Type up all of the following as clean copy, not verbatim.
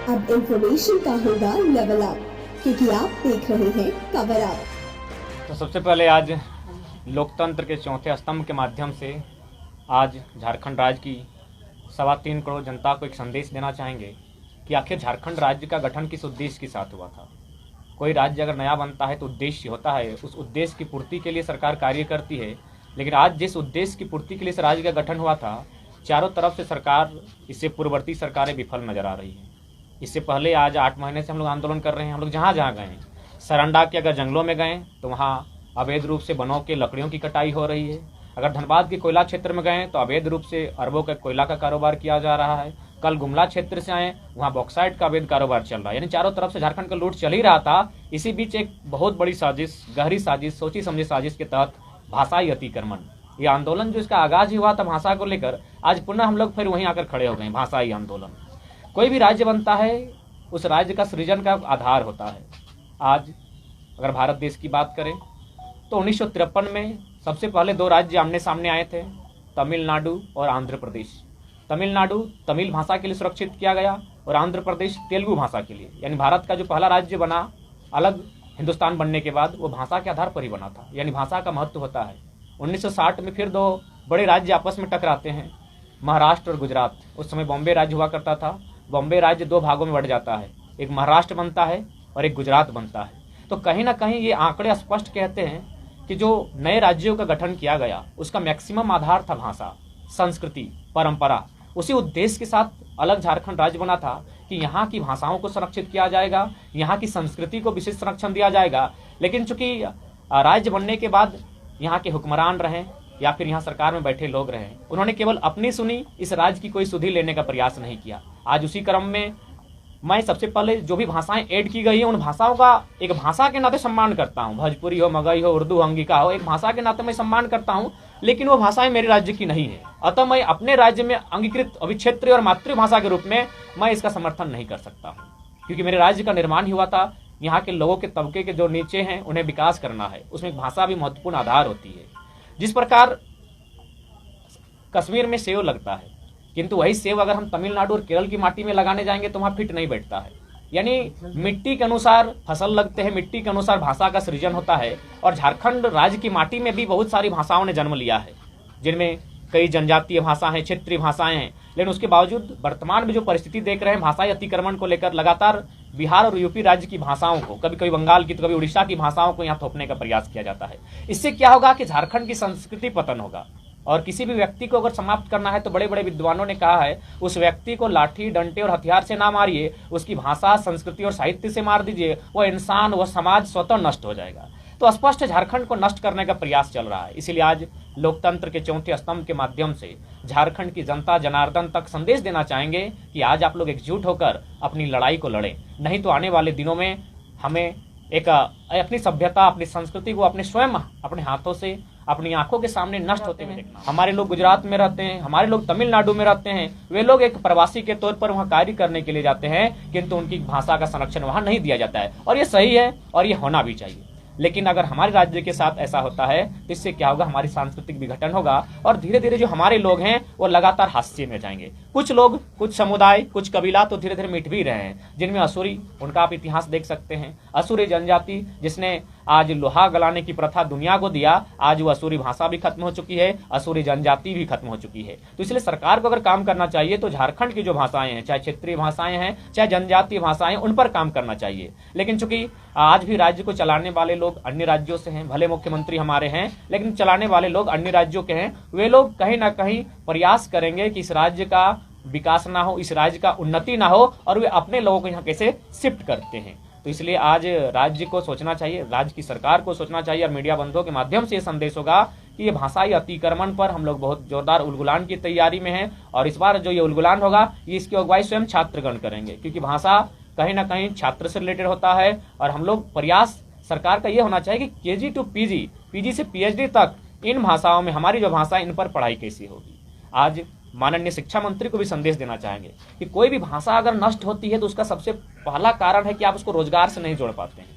अब इंफॉर्मेशन का होगा लेवल अप, क्योंकि आप देख रहे हैं कवर अप। तो सबसे पहले आज लोकतंत्र के चौथे स्तंभ के माध्यम से आज झारखंड राज्य की 3.25 करोड़ जनता को एक संदेश देना चाहेंगे कि आखिर झारखंड राज्य का गठन किस उद्देश्य के साथ हुआ था। कोई राज्य अगर नया बनता है तो उद्देश्य होता है, उस उद्देश्य की पूर्ति के लिए सरकार कार्य करती है। लेकिन आज जिस उद्देश्य की पूर्ति के लिए इस राज्य का गठन हुआ था, चारों तरफ से सरकार, इससे पूर्ववर्ती सरकारें विफल नजर आ रही हैं। इससे पहले आज 8 महीने से हम लोग आंदोलन कर रहे हैं। हम लोग जहाँ जहाँ गए, सरंडा के अगर जंगलों में गए तो वहाँ अवैध रूप से वनों के लकड़ियों की कटाई हो रही है। अगर धनबाद के कोयला क्षेत्र में गए तो अवैध रूप से अरबों का कोयला का कारोबार किया जा रहा है। कल गुमला क्षेत्र से आए, वहाँ बॉक्साइट का अवैध कारोबार चल रहा है। यानी चारों तरफ से झारखंड का लूट चल ही रहा था। इसी बीच एक बहुत बड़ी साजिश, गहरी साजिश, सोची समझी साजिश के तहत भाषाई अतिक्रमण, ये आंदोलन जो इसका आगाज ही हुआ था भाषा को लेकर, आज पुनः हम लोग फिर वहीं आकर खड़े हो गए। भाषाई आंदोलन, कोई भी राज्य बनता है उस राज्य का सृजन का आधार होता है। आज अगर भारत देश की बात करें तो 1953 में सबसे पहले 2 राज्य आमने सामने आए थे, तमिलनाडु और आंध्र प्रदेश। तमिलनाडु तमिल भाषा के लिए सुरक्षित किया गया और आंध्र प्रदेश तेलुगु भाषा के लिए। यानी भारत का जो पहला राज्य बना अलग हिंदुस्तान बनने के बाद, वो भाषा के आधार पर ही बना था। यानी भाषा का महत्व होता है। 1960 में फिर 2 बड़े राज्य आपस में टकराते हैं, महाराष्ट्र और गुजरात। उस समय बॉम्बे राज्य हुआ करता था। बॉम्बे राज्य 2 भागों में बढ़ जाता है, एक महाराष्ट्र बनता है और एक गुजरात बनता है। तो कहीं ना कहीं ये आंकड़े स्पष्ट कहते हैं कि जो नए राज्यों का गठन किया गया उसका मैक्सिमम आधार था भाषा, संस्कृति, परंपरा। उसी उद्देश्य के साथ अलग झारखंड राज्य बना था कि यहाँ की भाषाओं को संरक्षित किया जाएगा, यहाँ की संस्कृति को विशेष संरक्षण दिया जाएगा। लेकिन चूंकि राज्य बनने के बाद यहाँ के हुक्मरान रहे या फिर यहाँ सरकार में बैठे लोग रहे, उन्होंने केवल अपनी सुनी, इस राज्य की कोई सुधि लेने का प्रयास नहीं किया। आज उसी क्रम में मैं सबसे पहले जो भी भाषाएं ऐड की गई हैं उन भाषाओं का एक भाषा के नाते सम्मान करता हूं। भोजपुरी हो, मगही हो, उर्दू, अंगिका हो, एक भाषा के नाते मैं सम्मान करता हूं। लेकिन वो भाषाएं मेरे राज्य की नहीं है, अतः मैं अपने राज्य में अंगीकृत अभिक्षेत्रीय और मातृभाषा के रूप में मैं इसका समर्थन नहीं कर सकता हूँ। क्योंकि मेरे राज्य का निर्माण ही हुआ था, यहाँ के लोगों के तबके के जो नीचे हैं उन्हें विकास करना है, उसमें भाषा भी महत्वपूर्ण आधार होती है। जिस प्रकार कश्मीर में सेव लगता है, किंतु वही सेव अगर हम तमिलनाडु और केरल की माटी में लगाने जाएंगे तो वहां फिट नहीं बैठता है। यानी मिट्टी के अनुसार फसल लगते हैं, मिट्टी के अनुसार भाषा का सृजन होता है। और झारखंड राज्य की माटी में भी बहुत सारी भाषाओं ने जन्म लिया है, जिनमें कई जनजातीय भाषा हैं, क्षेत्रीय भाषाएं हैं। लेकिन उसके बावजूद वर्तमान में जो परिस्थिति देख रहे हैं भाषाई अतिक्रमण को लेकर, लगातार बिहार और यूपी राज्य की भाषाओं को, कभी कभी बंगाल की तो कभी उड़ीसा की भाषाओं को यहाँ थोपने का प्रयास किया जाता है। इससे क्या होगा कि झारखंड की संस्कृति पतन होगा। और किसी भी व्यक्ति को अगर समाप्त करना है तो बड़े बड़े विद्वानों ने कहा है, उस व्यक्ति को लाठी, डंडे और हथियार से ना मारिए, उसकी भाषा, संस्कृति और साहित्य से मार दीजिए, वह इंसान, वह समाज स्वतः नष्ट हो जाएगा। तो स्पष्ट झारखंड को नष्ट करने का प्रयास चल रहा है। इसीलिए आज लोकतंत्र के चौथे स्तंभ के माध्यम से झारखंड की जनता जनार्दन तक संदेश देना चाहेंगे कि आज आप लोग एकजुट होकर अपनी लड़ाई को लड़ें। नहीं तो आने वाले दिनों में हमें एक अपनी सभ्यता, अपनी संस्कृति को अपने स्वयं अपने हाथों से, अपनी आंखों के सामने नष्ट होते हुए देखना। हमारे लोग गुजरात में रहते हैं, हमारे लोग तमिलनाडु में रहते हैं, वे लोग एक प्रवासी के तौर पर वहां कार्य करने के लिए जाते हैं, किंतु उनकी भाषा का संरक्षण वहां नहीं दिया जाता है। और ये सही है और ये होना भी चाहिए। लेकिन अगर हमारे राज्य के साथ ऐसा होता है तो इससे क्या होगा, हमारी सांस्कृतिक विघटन होगा और धीरे धीरे जो हमारे लोग हैं वो लगातार हाशिए में जाएंगे। कुछ लोग, कुछ समुदाय, कुछ कबीला तो धीरे धीरे मिट भी रहे हैं, जिनमें असुरी, उनका आप इतिहास देख सकते हैं। असुरी जनजाति जिसने आज लोहा गलाने की प्रथा दुनिया को दिया, आज वो असुरी भाषा भी खत्म हो चुकी है, असुरी जनजाति भी खत्म हो चुकी है। तो इसलिए सरकार को अगर काम करना चाहिए तो झारखंड की जो भाषाएं हैं, चाहे क्षेत्रीय भाषाएं हैं, चाहे जनजातीय भाषाएं, उन पर काम करना चाहिए। लेकिन चूंकि आज भी राज्य को चलाने वाले लोग अन्य राज्यों से हैं, भले मुख्यमंत्री हमारे हैं, लेकिन चलाने वाले लोग अन्य राज्यों के हैं, वे लोग कहीं ना कहीं प्रयास करेंगे कि इस राज्य का विकास ना हो, इस राज्य का उन्नति ना हो, और वे अपने लोगों को यहाँ कैसे शिफ्ट करते हैं। तो इसलिए आज राज्य को सोचना चाहिए, राज्य की सरकार को सोचना चाहिए, और मीडिया बंधुओं के माध्यम से ये संदेश होगा कि ये भाषाई अतिक्रमण पर हम लोग बहुत जोरदार उलगुलान की तैयारी में हैं। और इस बार जो ये उलगुलान होगा, ये इसकी अगुवाई स्वयं छात्रगण करेंगे, क्योंकि भाषा कहीं ना कहीं छात्र से रिलेटेड होता है। और हम लोग प्रयास सरकार का ये होना चाहिए कि केजी टू पीजी, पीजी से पीएचडी तक इन भाषाओं में, हमारी जो भाषा, इन पर पढ़ाई कैसी होगी। आज माननीय शिक्षा मंत्री को भी संदेश देना चाहेंगे कि कोई भी भाषा अगर नष्ट होती है तो उसका सबसे पहला कारण है कि आप उसको रोजगार से नहीं जोड़ पाते हैं।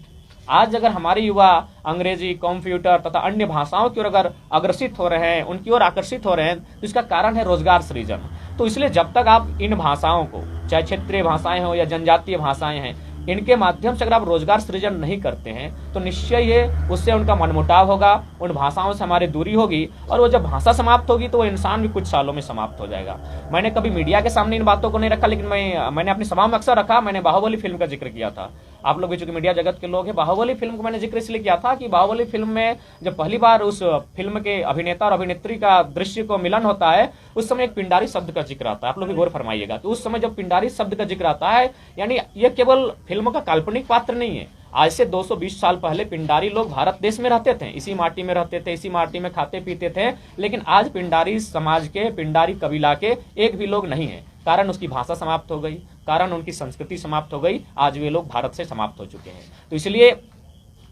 आज अगर हमारे युवा अंग्रेजी, कंप्यूटर तथा अन्य भाषाओं की ओर अगर अग्रसित हो रहे हैं, उनकी ओर आकर्षित हो रहे हैं, तो इसका कारण है रोजगार सृजन। तो इसलिए जब तक आप इन भाषाओं को, चाहे क्षेत्रीय भाषाएं हो या जनजातीय भाषाएं हैं, इनके माध्यम से अगर आप रोजगार सृजन नहीं करते हैं तो निश्चय ही उससे उनका मनमुटाव होगा, उन भाषाओं से हमारी दूरी होगी, और वो जब भाषा समाप्त होगी तो वो इंसान भी कुछ सालों में समाप्त हो जाएगा। मैंने कभी मीडिया के सामने इन बातों को नहीं रखा, लेकिन मैंने अपनी सभा में अक्सर रखा। मैंने बाहुबली फिल्म का जिक्र किया था। आप लोग भी चूंकि मीडिया जगत के लोग हैं, बाहुबली फिल्म को मैंने जिक्र इसलिए किया था कि बाहुबली फिल्म में जब पहली बार उस फिल्म के अभिनेता और अभिनेत्री का दृश्य को मिलन होता है, उस समय एक पिंडारी शब्द का जिक्र आता है। आप लोग भी गौर फरमाइएगा कि उस समय जब पिंडारी शब्द का जिक्र आता है, यानी ये केवल फिल्म का काल्पनिक पात्र नहीं है। आज से 220 साल पहले पिंडारी लोग भारत देश में रहते थे, इसी माटी में रहते थे, इसी माटी में खाते पीते थे, लेकिन आज पिंडारी समाज के, पिंडारी कबीला के एक भी लोग नहीं है। कारण उसकी भाषा समाप्त हो गई, कारण उनकी संस्कृति समाप्त हो गई। आज वे लोग भारत से समाप्त हो चुके हैं। तो इसलिए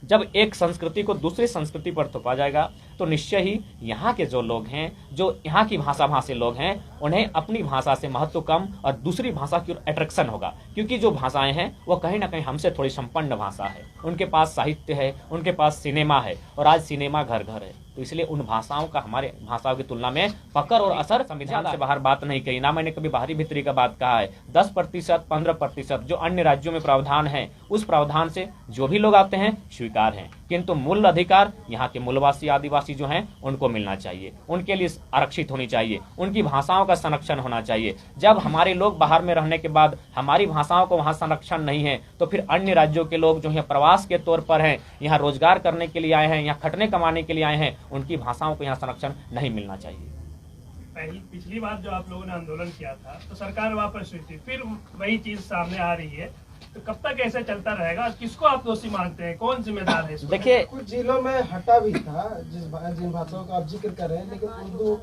जब एक संस्कृति को दूसरी संस्कृति पर थोपा जाएगा तो निश्चय ही यहाँ के जो लोग हैं, जो यहाँ की भाषा भाषी लोग हैं, उन्हें अपनी भाषा से महत्व कम और दूसरी भाषा की ओर अट्रैक्शन होगा। क्योंकि जो भाषाएं हैं वो कहीं ना कहीं हमसे थोड़ी संपन्न भाषा है, उनके पास साहित्य है, उनके पास सिनेमा है, और आज सिनेमा घर घर है। तो इसलिए उन भाषाओं का हमारे भाषाओं की तुलना में पकड़ और असर संविधान से बाहर बात नहीं कही, ना मैंने कभी बाहरी भीतरी का बात कहा है। 10%, 15% जो अन्य राज्यों में प्रावधान है, उस प्रावधान से जो भी लोग आते हैं स्वीकार हैं, किंतु मूल अधिकार यहाँ के मूलवासी आदिवासी जो हैं उनको मिलना चाहिए, उनके लिए आरक्षित होनी चाहिए, उनकी भाषाओं का संरक्षण होना चाहिए। जब हमारे लोग बाहर में रहने के बाद हमारी भाषाओं को वहाँ संरक्षण नहीं है, तो फिर अन्य राज्यों के लोग जो है प्रवास के तौर पर हैं, यहाँ रोजगार करने के लिए आए हैं, यहाँ खटने कमाने के लिए आए हैं, उनकी भाषाओं को यहाँ संरक्षण नहीं मिलना चाहिए। पिछली बार जो आप लोगों ने आंदोलन किया था तो सरकार वापस हुई थी, फिर वही चीज सामने आ रही है, तो कब तक ऐसे चलता रहेगा? किसको आप दोषी मानते हैं, कौन जिम्मेदार है इसमें? देखिए, कुछ जिलों में हटा भी था, जिन भाषाओं का आप जिक्र कर रहे हैं, लेकिन उर्दू,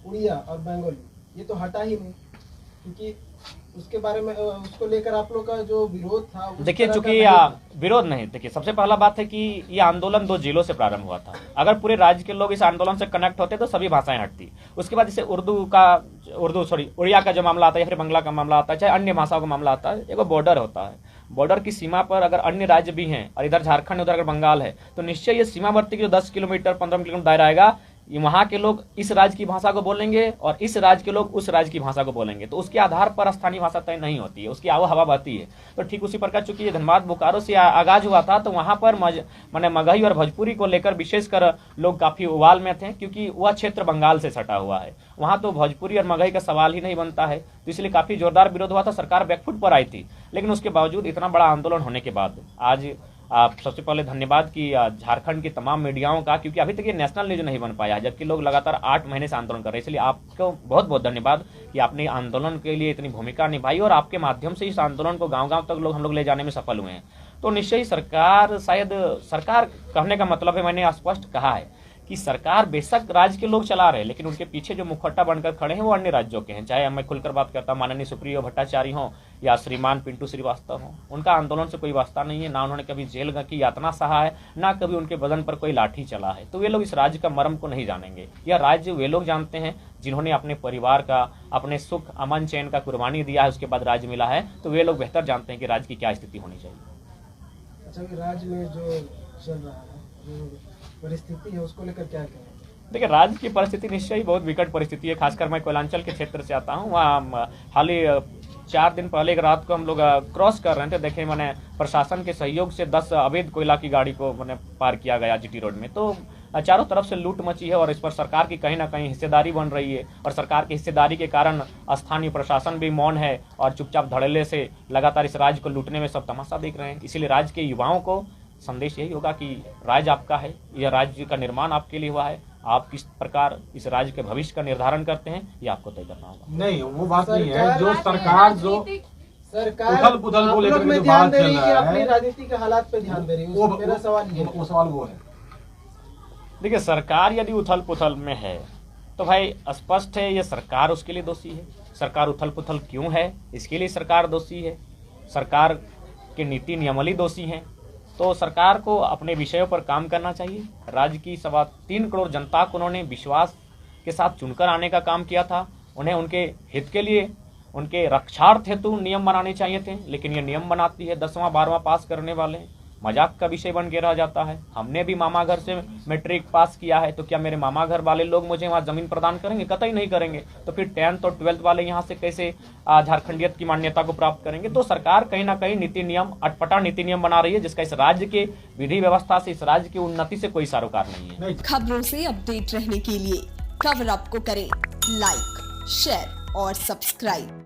उड़िया और बंगाली ये तो हटा ही नहीं, क्योंकि उसके बारे में, उसको लेकर आप लोग का जो विरोध था, देखिए चूंकि विरोध नहीं, देखिए सबसे पहला बात है कि ये आंदोलन 2 जिलों से प्रारंभ हुआ था। अगर पूरे राज्य के लोग इस आंदोलन से कनेक्ट होते तो सभी भाषाएं हटती। उसके बाद जैसे उड़िया का जो मामला आता है या फिर बंगला का मामला आता है, चाहे अन्य भाषाओं का मामला आता है, एक बॉर्डर होता है। बॉर्डर की सीमा पर अगर अन्य राज्य भी हैं और इधर झारखंड, उधर अगर बंगाल है, तो निश्चय ये सीमावर्ती की जो 10 किलोमीटर 15 किलोमीटर दायरा आएगा, वहाँ के लोग इस राज्य की भाषा को बोलेंगे और इस राज्य के लोग उस राज्य की भाषा को बोलेंगे। तो उसके आधार पर स्थानीय भाषा तय नहीं होती है, उसकी आवा हवा बहती है। तो ठीक उसी प्रकार चूंकि ये धनबाद बोकारो से आगाज हुआ था, तो वहाँ पर माने मगही और भोजपुरी को लेकर विशेषकर लोग काफी उबाल में थे, क्योंकि वह क्षेत्र बंगाल से सटा हुआ है, वहाँ तो भोजपुरी और मगही का सवाल ही नहीं बनता है। तो इसलिए काफी जोरदार विरोध हुआ था, सरकार बैकफुट पर आई थी। लेकिन उसके बावजूद इतना बड़ा आंदोलन होने के बाद आज सबसे पहले धन्यवाद कि झारखंड की तमाम मीडियाओं का, क्योंकि अभी तक ये नेशनल न्यूज नहीं बन पाया है, जबकि लोग लगातार 8 महीने से आंदोलन कर रहे हैं। इसलिए आपको बहुत बहुत धन्यवाद कि आपने आंदोलन के लिए इतनी भूमिका निभाई और आपके माध्यम से इस आंदोलन को गांव-गांव तक हम लोग ले जाने में सफल हुए हैं। तो निश्चय ही सरकार कहने का मतलब है, मैंने स्पष्ट कहा है कि सरकार बेशक राज्य के लोग चला रहे हैं, लेकिन उनके पीछे जो मुखौटा बनकर खड़े हैं वो अन्य राज्यों के हैं। चाहे मैं खुलकर बात करता हूँ, माननीय सुप्रियो भट्टाचार्य हों या श्रीमान पिंटू श्रीवास्तव हों, उनका आंदोलन से कोई वास्ता नहीं है, ना उन्होंने कभी जेल की यातना सहा है, ना कभी उनके बदन पर कोई लाठी चला है। तो वे लोग इस राज्य का मर्म को नहीं जानेंगे। यह राज्य वे लोग जानते हैं जिन्होंने अपने परिवार का, अपने सुख अमन चैन का कुर्बानी दिया है, उसके बाद राज्य मिला है। तो वे लोग बेहतर जानते हैं कि राज्य की क्या स्थिति होनी चाहिए। अच्छा, राज्य में जो चल रहा है, जो परिस्थिति है, उसको लेकर क्या कहें? देखिए, राज्य की परिस्थिति निश्चय ही बहुत विकट परिस्थिति है। खासकर मैं कोयलांचल के क्षेत्र से आता हूँ। वहाँ हाल ही 4 दिन पहले एक रात को हम लोग क्रॉस कर रहे थे, देखे मैंने प्रशासन के सहयोग से 10 अवैध कोयला की गाड़ी को मैंने पार किया गया जीटी रोड में। तो चारों तरफ से लूट मची है और इस पर सरकार की कहीं ना कहीं हिस्सेदारी बन रही है, और सरकार की हिस्सेदारी के कारण स्थानीय प्रशासन भी मौन है और चुपचाप धड़ल्ले से लगातार इस राज्य को लूटने में सब तमाशा देख रहे हैं। इसीलिए राज्य के युवाओं को संदेश यही होगा कि राज्य आपका है, यह राज्य का निर्माण आपके लिए हुआ है, आप किस प्रकार इस राज्य के भविष्य का निर्धारण करते हैं ये आपको तय करना होगा। नहीं, वो बात नहीं है। जो सरकार सरकार उथल-पुथल को लेकर में जो ध्यान बात दे रही चल है, रहा अपनी है, राजनीति के हालात पे ध्यान दे रही है, मेरा सवाल ये है। वो सवाल वो है। देखिए, सरकार यदि उथल पुथल में है तो भाई स्पष्ट है ये सरकार उसके लिए दोषी है। सरकार उथल पुथल क्यों है, इसके लिए सरकार दोषी है। सरकार के नीति नियमावली दोषी हैं। तो सरकार को अपने विषयों पर काम करना चाहिए। राज्य की 3.25 करोड़ जनता को उन्होंने विश्वास के साथ चुनकर आने का काम किया था। उन्हें उनके हित के लिए, उनके रक्षार्थ हेतु नियम बनाने चाहिए थे, लेकिन ये नियम बनाती है 10वां 12वां पास करने वाले। मजाक का विषय बन के रह जाता है। हमने भी मामा घर से मैट्रिक पास किया है, तो क्या मेरे मामा घर वाले लोग मुझे वहाँ जमीन प्रदान करेंगे? कतई नहीं करेंगे। तो फिर 10th और 12th वाले यहाँ से कैसे झारखंडियत की मान्यता को प्राप्त करेंगे? तो सरकार कहीं ना कहीं नीति नियम, अटपटा नीति नियम बना रही है, जिसका इस राज्य के विधि व्यवस्था से, इस राज्य की उन्नति से कोई सरोकार नहीं है। खबरों से अपडेट रहने के लिए कवर अप को करें लाइक, शेयर और सब्सक्राइब।